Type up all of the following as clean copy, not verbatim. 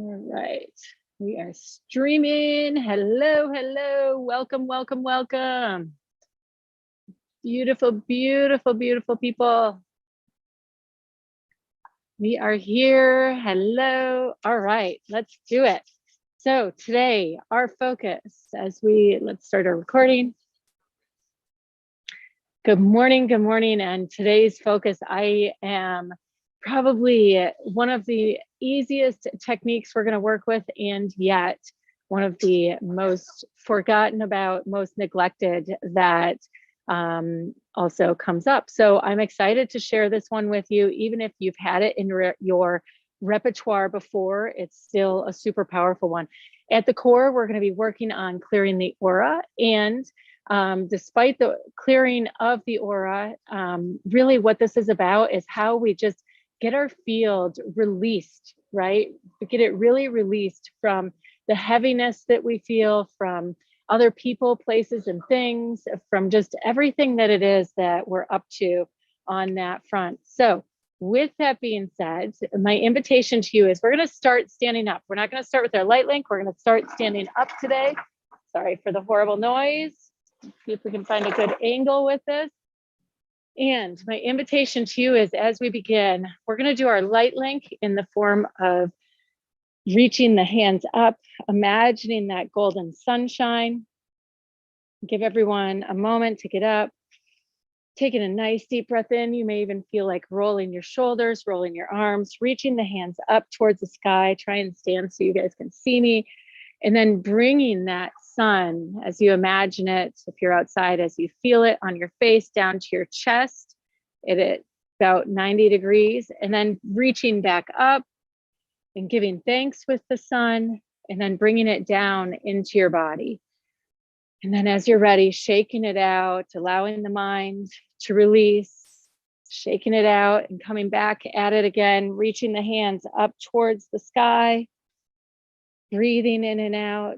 All right, we are streaming. Hello, hello, welcome, welcome, welcome. Beautiful, beautiful, beautiful people. We are here. Hello. All right, let's do it. So today, our focus let's start our recording. Good morning, and today's focus, I am probably one of the easiest techniques we're going to work with, and yet one of the most forgotten about, most neglected that also comes up. So I'm excited to share this one with you. Even if you've had it in your repertoire before, it's still a super powerful one. At the core, we're going to be working on clearing the aura, and despite the clearing of the aura, really what this is about is how we just get our field released, right? We get it really released from the heaviness that we feel from other people, places, and things, from just everything that it is that we're up to on that front. So with that being said, my invitation to you is we're going to start standing up. We're not going to start with our light link. We're going to start standing up today. Sorry for the horrible noise. See if we can find a good angle with this. And my invitation to you is, as we begin, we're going to do our light link in the form of reaching the hands up, imagining that golden sunshine. Give everyone a moment to get up, taking a nice deep breath in. You may even feel like rolling your shoulders, rolling your arms, reaching the hands up towards the sky. Try and stand so you guys can see me. And then bringing that sun, as you imagine it, if you're outside, as you feel it on your face, down to your chest at about 90 degrees, and then reaching back up and giving thanks with the sun, and then bringing it down into your body. And then as you're ready, shaking it out, allowing the mind to release, shaking it out and coming back at it again, reaching the hands up towards the sky. Breathing in and out,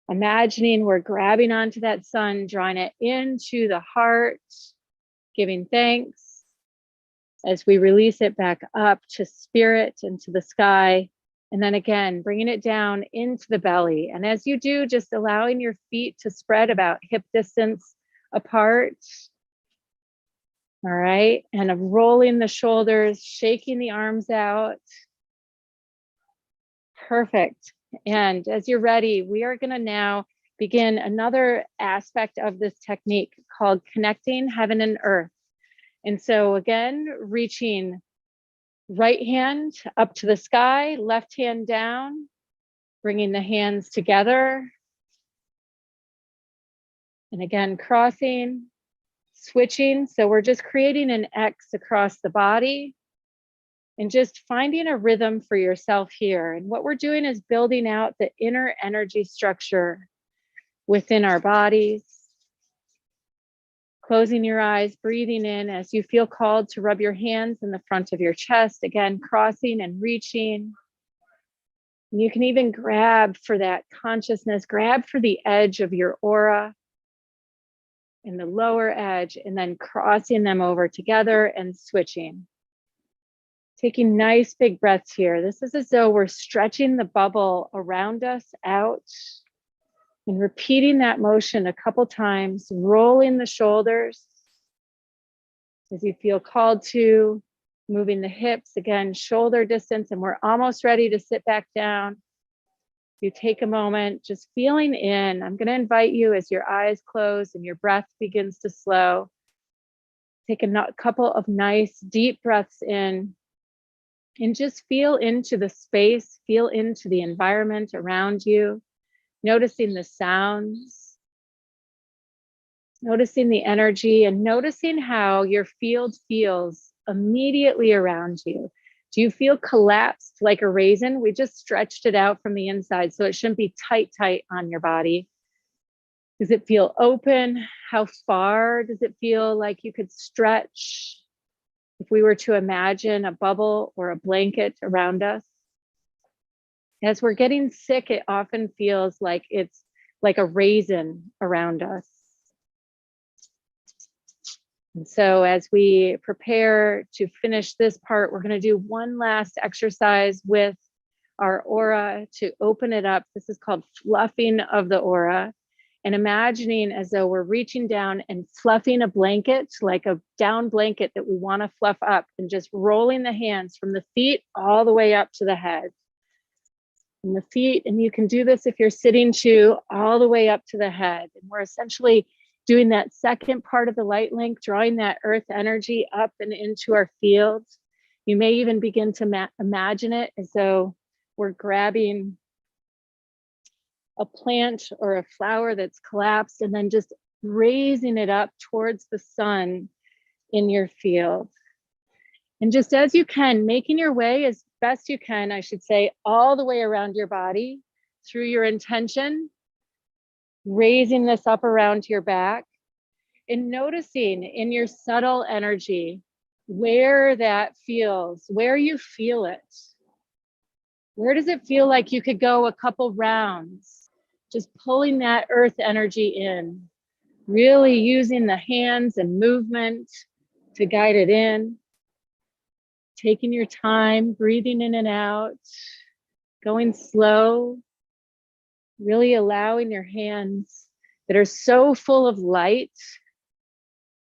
imagining we're grabbing onto that sun, drawing it into the heart, giving thanks as we release it back up to spirit and to the sky. And then again, bringing it down into the belly. And as you do, just allowing your feet to spread about hip distance apart. All right, and rolling the shoulders, shaking the arms out. Perfect. And as you're ready, we are going to now begin another aspect of this technique called connecting heaven and earth. And so again, reaching right hand up to the sky, left hand down, bringing the hands together. And again, crossing, switching. So we're just creating an X across the body. And just finding a rhythm for yourself here. And what we're doing is building out the inner energy structure within our bodies. Closing your eyes, breathing in as you feel called to rub your hands in the front of your chest. Again, crossing and reaching. You can even grab for that consciousness, grab for the edge of your aura and the lower edge, and then crossing them over together and switching. Taking nice big breaths here. This is as though we're stretching the bubble around us out and repeating that motion a couple times, rolling the shoulders as you feel called to, moving the hips, again, shoulder distance, and we're almost ready to sit back down. You take a moment, just feeling in. I'm going to invite you as your eyes close and your breath begins to slow. Take a couple of nice deep breaths in. And just feel into the space, feel into the environment around you, noticing the sounds, noticing the energy, and noticing how your field feels immediately around you. Do you feel collapsed like a raisin? We just stretched it out from the inside, so it shouldn't be tight on your body. Does it feel open? How far does it feel like you could stretch? If we were to imagine a bubble or a blanket around us. As we're getting sick, it often feels like it's like a raisin around us. And so as we prepare to finish this part, we're going to do one last exercise with our aura, to open it up. This is called fluffing of the aura. And imagining as though we're reaching down and fluffing a blanket, like a down blanket that we want to fluff up, and just rolling the hands from the feet all the way up to the head. And the feet, and you can do this if you're sitting too, all the way up to the head. And we're essentially doing that second part of the light link, drawing that earth energy up and into our fields. You may even begin to imagine it as though we're grabbing a plant or a flower that's collapsed and then just raising it up towards the sun in your field. And just as you can, making your way as best you can, I should say, all the way around your body through your intention, raising this up around your back and noticing in your subtle energy where that feels, where you feel it. Where does it feel like you could go a couple rounds? Just pulling that earth energy in, really using the hands and movement to guide it in. Taking your time, breathing in and out, going slow, really allowing your hands that are so full of light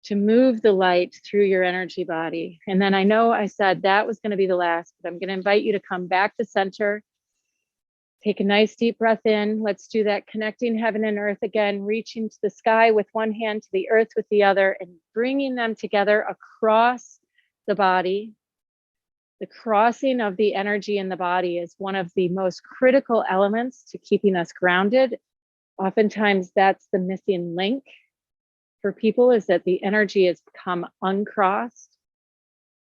to move the light through your energy body. And then I know I said that was going to be the last, but I'm going to invite you to come back to center. Take a nice deep breath in. Let's do that connecting heaven and earth again, reaching to the sky with one hand, to the earth with the other, and bringing them together across the body. The crossing of the energy in the body is one of the most critical elements to keeping us grounded. Oftentimes that's the missing link for people, is that the energy has become uncrossed.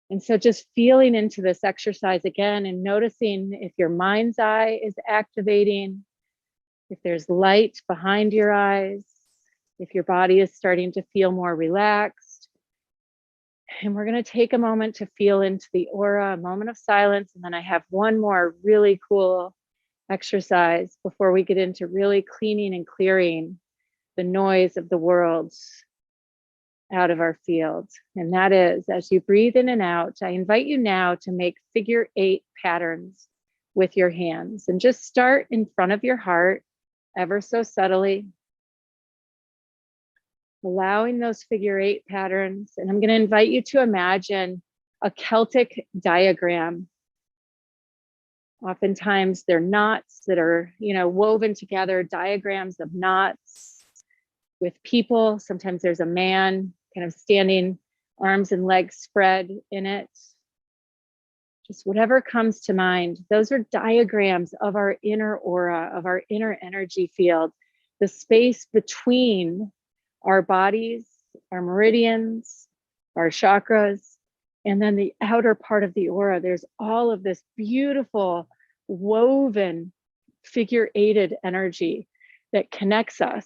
And so just feeling into this exercise again and noticing if your mind's eye is activating, if there's light behind your eyes, if your body is starting to feel more relaxed. And we're going to take a moment to feel into the aura, a moment of silence. And then I have one more really cool exercise before we get into really cleaning and clearing the noise of the world out of our field. And that is, as you breathe in and out, I invite you now to make figure 8 patterns with your hands, and just start in front of your heart ever so subtly, allowing those figure 8 patterns. And I'm going to invite you to imagine a Celtic diagram. Oftentimes they're knots that are, woven together, diagrams of knots with people. Sometimes there's a man kind of standing, arms and legs spread in it. Just whatever comes to mind. Those are diagrams of our inner aura, of our inner energy field, the space between our bodies, our meridians, our chakras, and then the outer part of the aura. There's all of this beautiful woven figure 8 energy that connects us,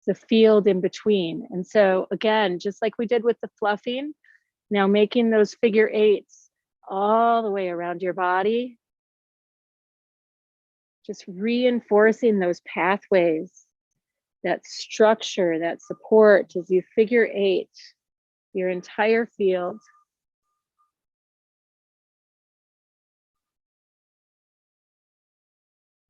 the field in between. And so again, just like we did with the fluffing, now making those figure 8s all the way around your body, just reinforcing those pathways, that structure, that support as you figure 8 your entire field.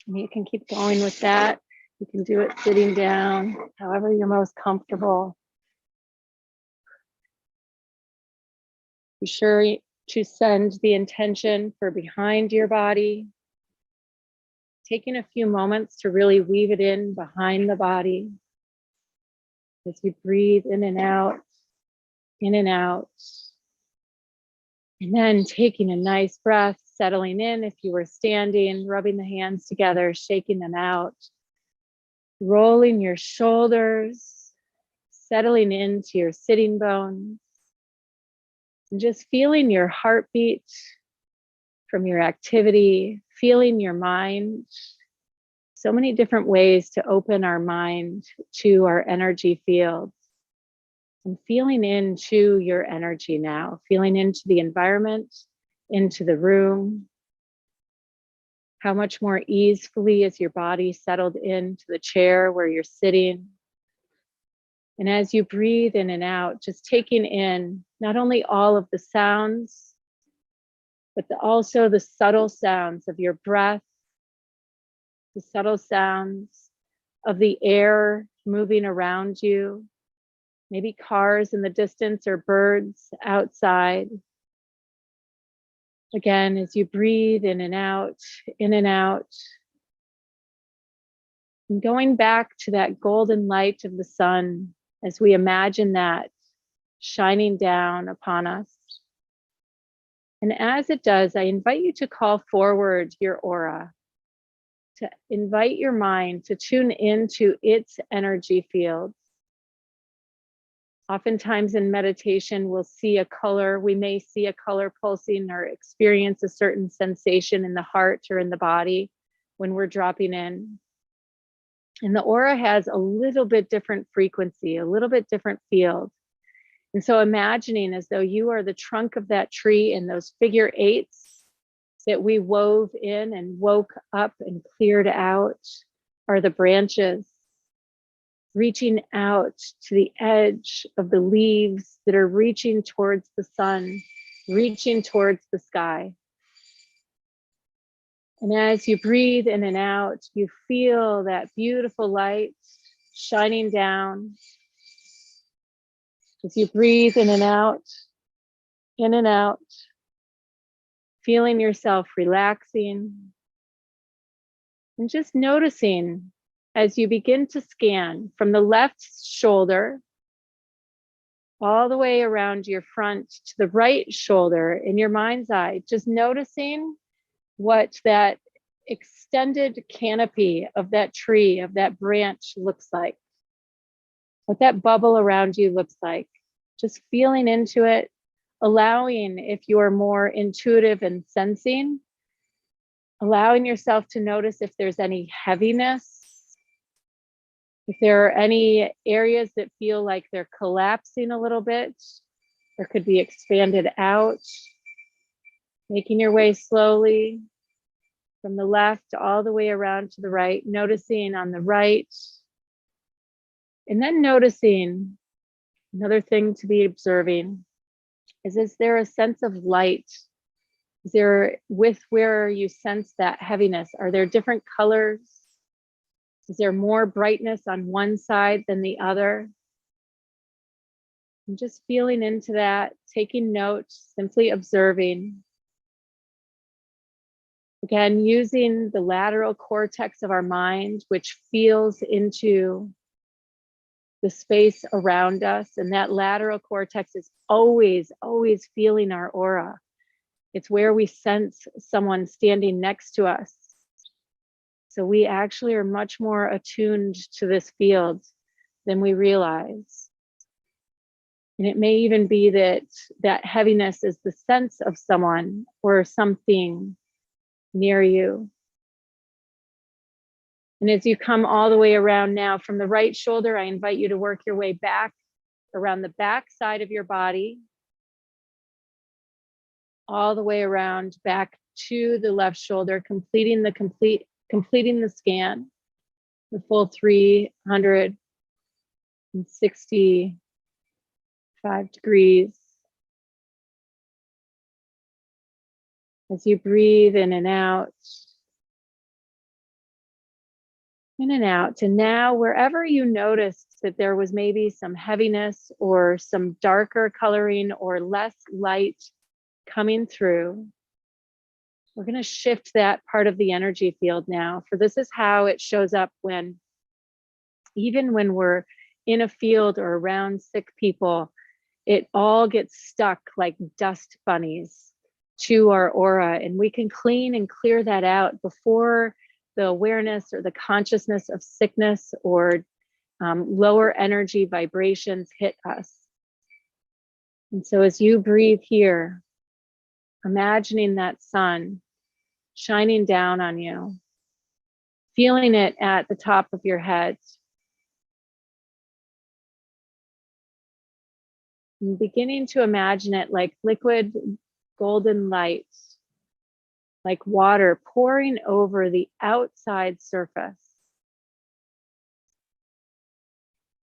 And you can keep going with that. You can do it sitting down, however you're most comfortable. Be sure to send the intention for behind your body, taking a few moments to really weave it in behind the body as you breathe in and out, in and out. And then taking a nice breath, settling in if you were standing, rubbing the hands together, shaking them out, rolling your shoulders, settling into your sitting bones, and just feeling your heartbeat from your activity, feeling your mind. So many different ways to open our mind to our energy fields. And feeling into your energy now, feeling into the environment, into the room. How much more easily is your body settled into the chair where you're sitting? And as you breathe in and out, just taking in not only all of the sounds, but also the subtle sounds of your breath the subtle sounds of the air moving around you, maybe cars in the distance or birds outside. Again, as you breathe in and out, and going back to that golden light of the sun as we imagine that shining down upon us. And as it does, I invite you to call forward your aura, to invite your mind to tune into its energy fields. Oftentimes in meditation, we'll see a color. We may see a color pulsing or experience a certain sensation in the heart or in the body when we're dropping in. And the aura has a little bit different frequency, a little bit different field. And so imagining as though you are the trunk of that tree and those figure eights that we wove in and woke up and cleared out are the branches, reaching out to the edge of the leaves that are reaching towards the sun, reaching towards the sky. And as you breathe in and out, you feel that beautiful light shining down. As you breathe in and out, feeling yourself relaxing. And just noticing as you begin to scan from the left shoulder all the way around your front to the right shoulder in your mind's eye, just noticing what that extended canopy of that tree, of that branch looks like, what that bubble around you looks like. Just feeling into it, allowing, if you are more intuitive and sensing, allowing yourself to notice if there's any heaviness, if there are any areas that feel like they're collapsing a little bit, or could be expanded out, making your way slowly from the left all the way around to the right, noticing on the right, and then noticing another thing to be observing is there a sense of light? Is there, with where you sense that heaviness, are there different colors? Is there more brightness on one side than the other? And just feeling into that, taking note, simply observing. Again, using the lateral cortex of our mind, which feels into the space around us. And that lateral cortex is always feeling our aura. It's where we sense someone standing next to us. So we actually are much more attuned to this field than we realize. And it may even be that that heaviness is the sense of someone or something near you. And as you come all the way around now from the right shoulder, I invite you to work your way back around the back side of your body, all the way around back to the left shoulder, completing the scan, the full 365 degrees. As you breathe in and out, in and out. And now wherever you noticed that there was maybe some heaviness or some darker coloring or less light coming through, we're going to shift that part of the energy field now. For this is how it shows up even when we're in a field or around sick people, it all gets stuck like dust bunnies to our aura, and we can clean and clear that out before the awareness or the consciousness of sickness or lower energy vibrations hit us. And so as you breathe here, imagining that sun shining down on you, feeling it at the top of your head, and beginning to imagine it like liquid golden light, like water pouring over the outside surface.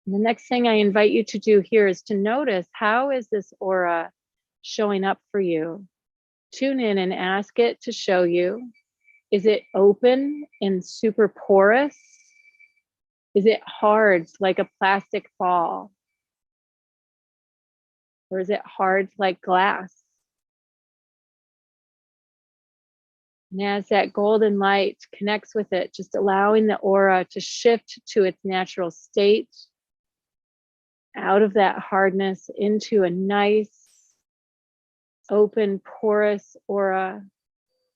And the next thing I invite you to do here is to notice, how is this aura showing up for you? Tune in and ask it to show you. Is it open and super porous? Is it hard like a plastic ball? Or is it hard like glass? And as that golden light connects with it, just allowing the aura to shift to its natural state, out of that hardness into a nice, open, porous aura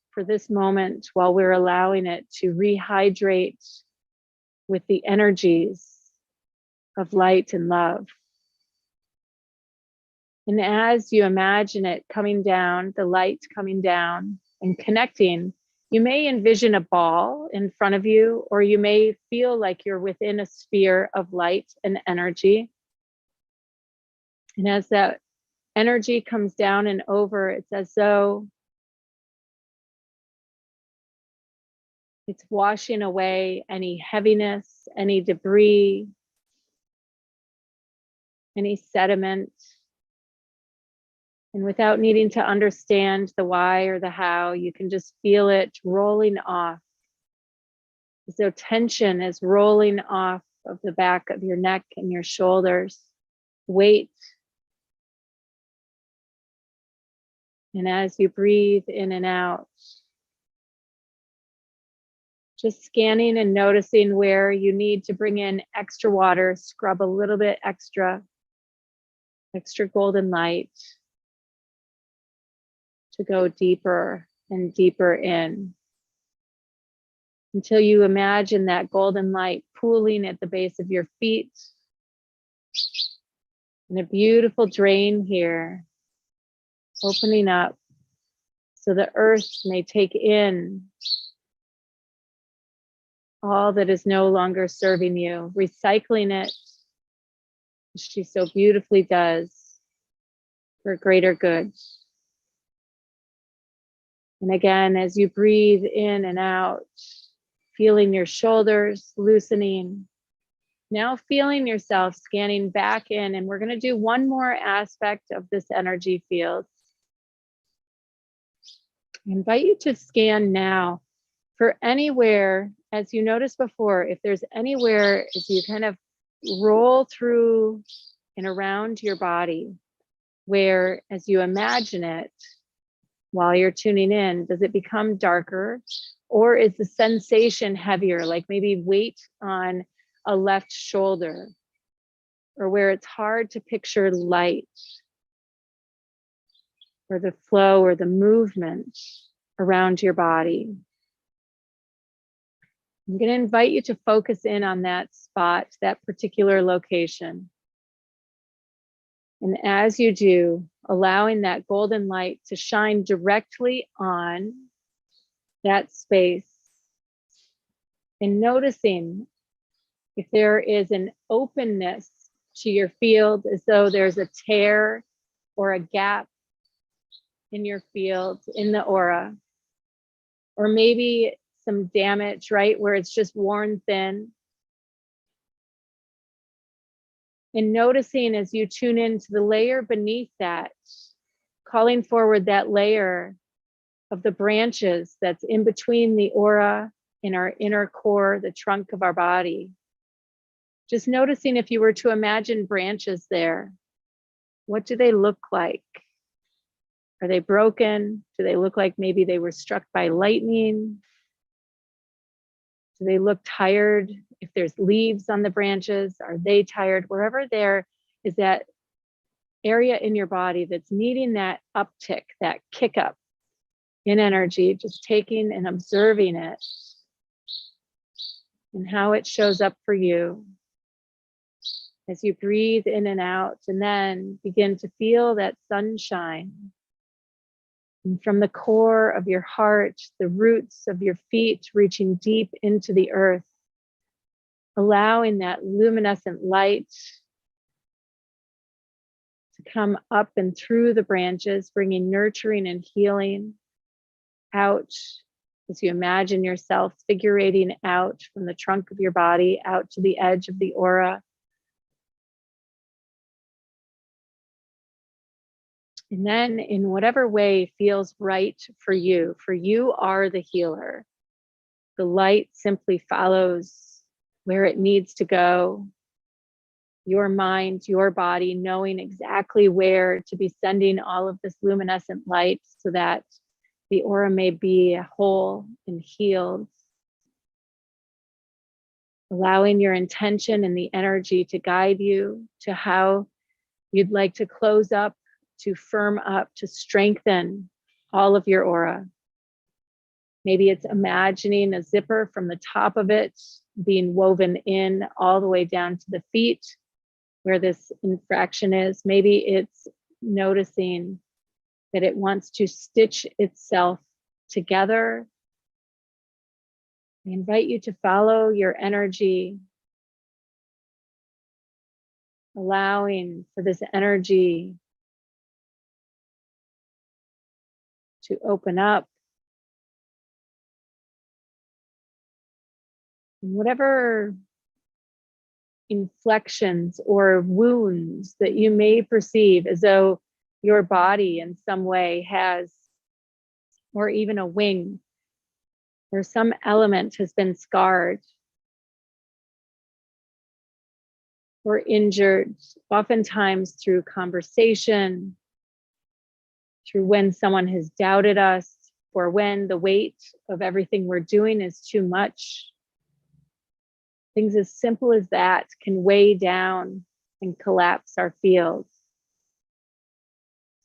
for this moment, while we're allowing it to rehydrate with the energies of light and love. And as you imagine it coming down, the light coming down and connecting, you may envision a ball in front of you, or you may feel like you're within a sphere of light and energy. And as that energy comes down and over, it's as though it's washing away any heaviness, any debris, any sediment. And without needing to understand the why or the how, you can just feel it rolling off. As though tension is rolling off of the back of your neck and your shoulders, weight. And as you breathe in and out, just scanning and noticing where you need to bring in extra water, scrub a little bit extra golden light to go deeper and deeper in, until you imagine that golden light pooling at the base of your feet, and a beautiful drain here, opening up so the earth may take in all that is no longer serving you, recycling it, as she so beautifully does, for greater good. And again, as you breathe in and out, feeling your shoulders loosening, now feeling yourself scanning back in. And we're going to do one more aspect of this energy field. I invite you to scan now for anywhere, as you noticed before, if there's anywhere as you kind of roll through and around your body, where as you imagine it, while you're tuning in, does it become darker, or is the sensation heavier, like maybe weight on a left shoulder, or where it's hard to picture light or the flow or the movement around your body? I'm going to invite you to focus in on that spot, that particular location. And as you do, allowing that golden light to shine directly on that space, and noticing if there is an openness to your field, as though there's a tear or a gap in your field, in the aura, or maybe some damage, right, where it's just worn thin. And noticing as you tune into the layer beneath that, calling forward that layer of the branches that's in between the aura and our inner core, the trunk of our body. Just noticing, if you were to imagine branches there, what do they look like? Are they broken? Do they look like maybe they were struck by lightning? Do they look tired? If there's leaves on the branches, are they tired? Wherever there is that area in your body that's needing that uptick, that kick up in energy, just taking and observing it and how it shows up for you as you breathe in and out, and then begin to feel that sunshine. And from the core of your heart, the roots of your feet reaching deep into the earth, allowing that luminescent light to come up and through the branches, bringing nurturing and healing out as you imagine yourself figurating out from the trunk of your body out to the edge of the aura. And then in whatever way feels right for you are the healer. The light simply follows where it needs to go. Your mind, your body, knowing exactly where to be sending all of this luminescent light so that the aura may be whole and healed. Allowing your intention and the energy to guide you to how you'd like to close up, to firm up, to strengthen all of your aura. Maybe it's imagining a zipper from the top of it being woven in all the way down to the feet where this infraction is. Maybe it's noticing that it wants to stitch itself together. I invite you to follow your energy, allowing for this energy to open up. And whatever inflections or wounds that you may perceive as though your body in some way has, or even a wing, or some element has been scarred or injured, oftentimes through conversation, through when someone has doubted us, or when the weight of everything we're doing is too much. Things as simple as that can weigh down and collapse our fields.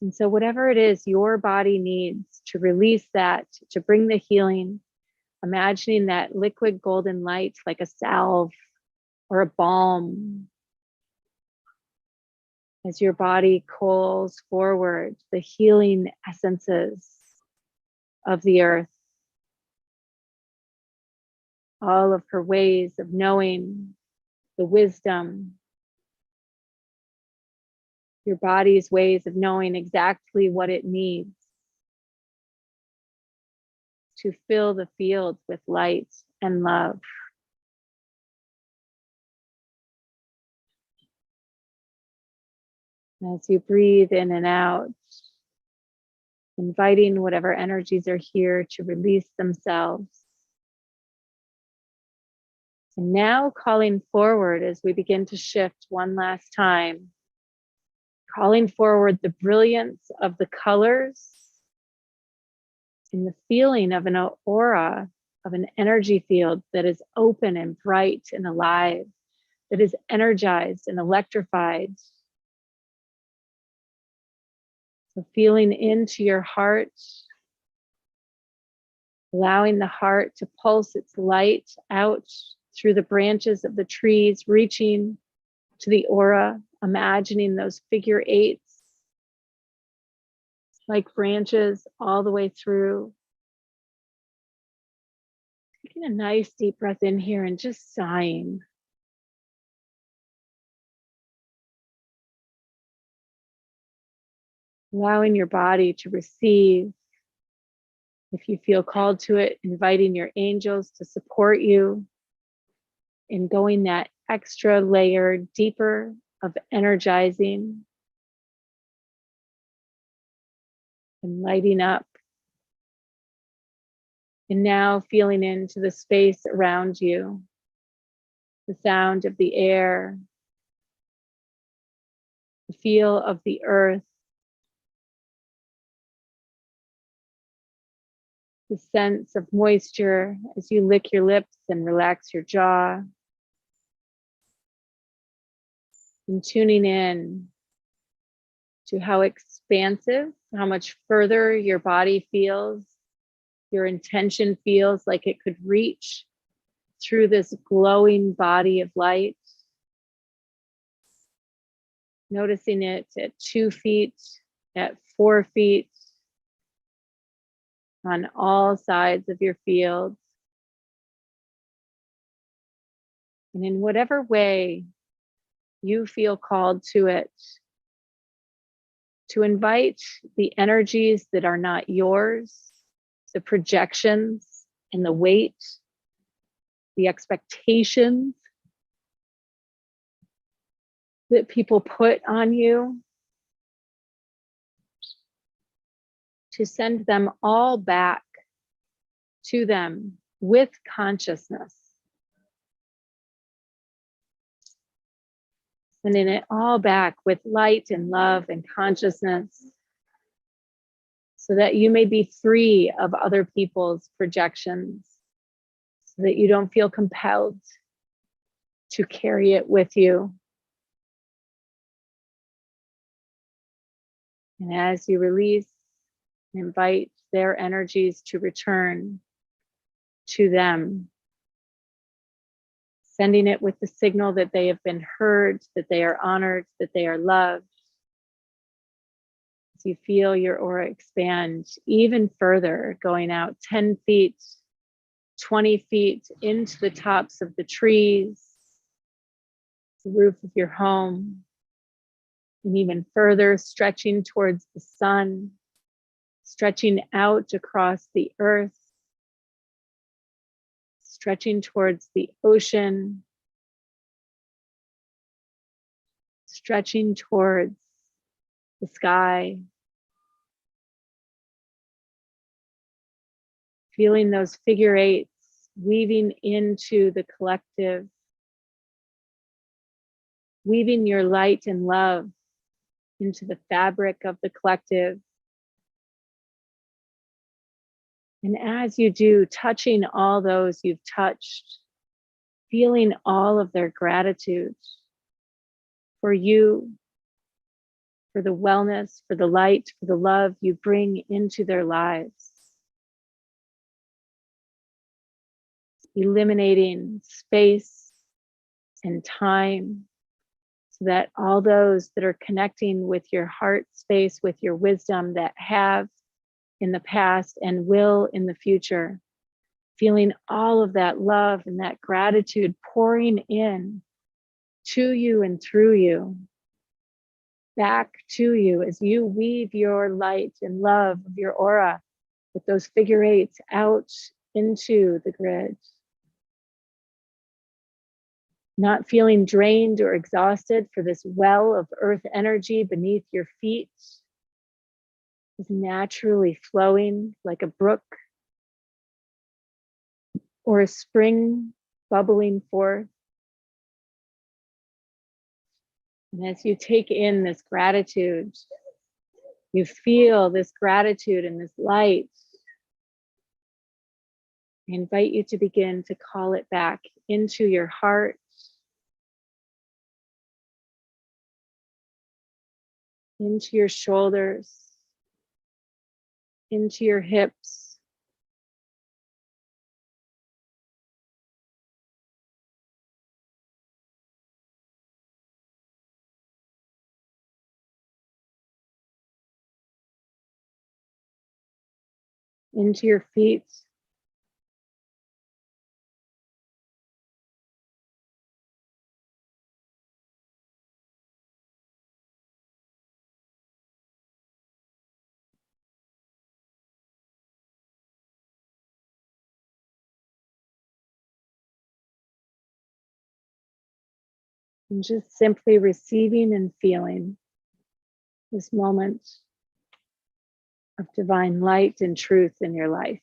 And so whatever it is your body needs to release that, to bring the healing, imagining that liquid golden light like a salve or a balm as your body calls forward the healing essences of the earth, all of her ways of knowing, the wisdom, your body's ways of knowing exactly what it needs to fill the field with light and love. As you breathe in and out, inviting whatever energies are here to release themselves. And now calling forward as we begin to shift one last time, calling forward the brilliance of the colors and the feeling of an aura, of an energy field that is open and bright and alive, that is energized and electrified. So feeling into your heart, allowing the heart to pulse its light out through the branches of the trees, reaching to the aura, imagining those figure eights like branches all the way through. Taking a nice deep breath in here and just sighing. Allowing your body to receive. If you feel called to it, inviting your angels to support you in going that extra layer deeper of energizing and lighting up. And now feeling into the space around you, the sound of the air, the feel of the earth, the sense of moisture as you lick your lips and relax your jaw. And tuning in to how expansive, how much further your body feels, your intention feels like it could reach through this glowing body of light. Noticing it at 2 feet, at 4 feet, on all sides of your field. And in whatever way you feel called to it, to invite the energies that are not yours, the projections and the weight, the expectations that people put on you, to send them all back to them with consciousness. Sending it all back with light and love and consciousness, so that you may be free of other people's projections, so that you don't feel compelled to carry it with you. And as you release, invite their energies to return to them, sending it with the signal that they have been heard, that they are honored, that they are loved. As you feel your aura expand even further, going out 10 feet, 20 feet into the tops of the trees, the roof of your home, and even further stretching towards the sun, stretching out across the earth, stretching towards the ocean, stretching towards the sky, feeling those figure eights weaving into the collective, weaving your light and love into the fabric of the collective. And as you do, touching all those you've touched, feeling all of their gratitude for you, for the wellness, for the light, for the love you bring into their lives. Eliminating space and time, so that all those that are connecting with your heart space, with your wisdom, that have in the past and will in the future, feeling all of that love and that gratitude pouring in to you and through you, back to you as you weave your light and love of your aura with those figure eights out into the grid. Not feeling drained or exhausted, for this well of earth energy beneath your feet is naturally flowing like a brook or a spring bubbling forth. And as you take in this gratitude, you feel this gratitude and this light. I invite you to begin to call it back into your heart, into your shoulders, into your hips, into your feet, and just simply receiving and feeling this moment of divine light and truth in your life.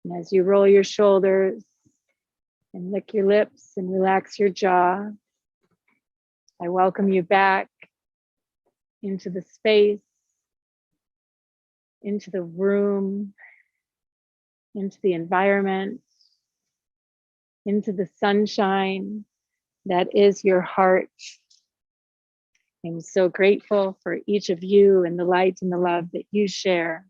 And as you roll your shoulders and lick your lips and relax your jaw, I welcome you back into the space, into the room, into the environment, into the sunshine that is your heart. I'm so grateful for each of you and the light and the love that you share.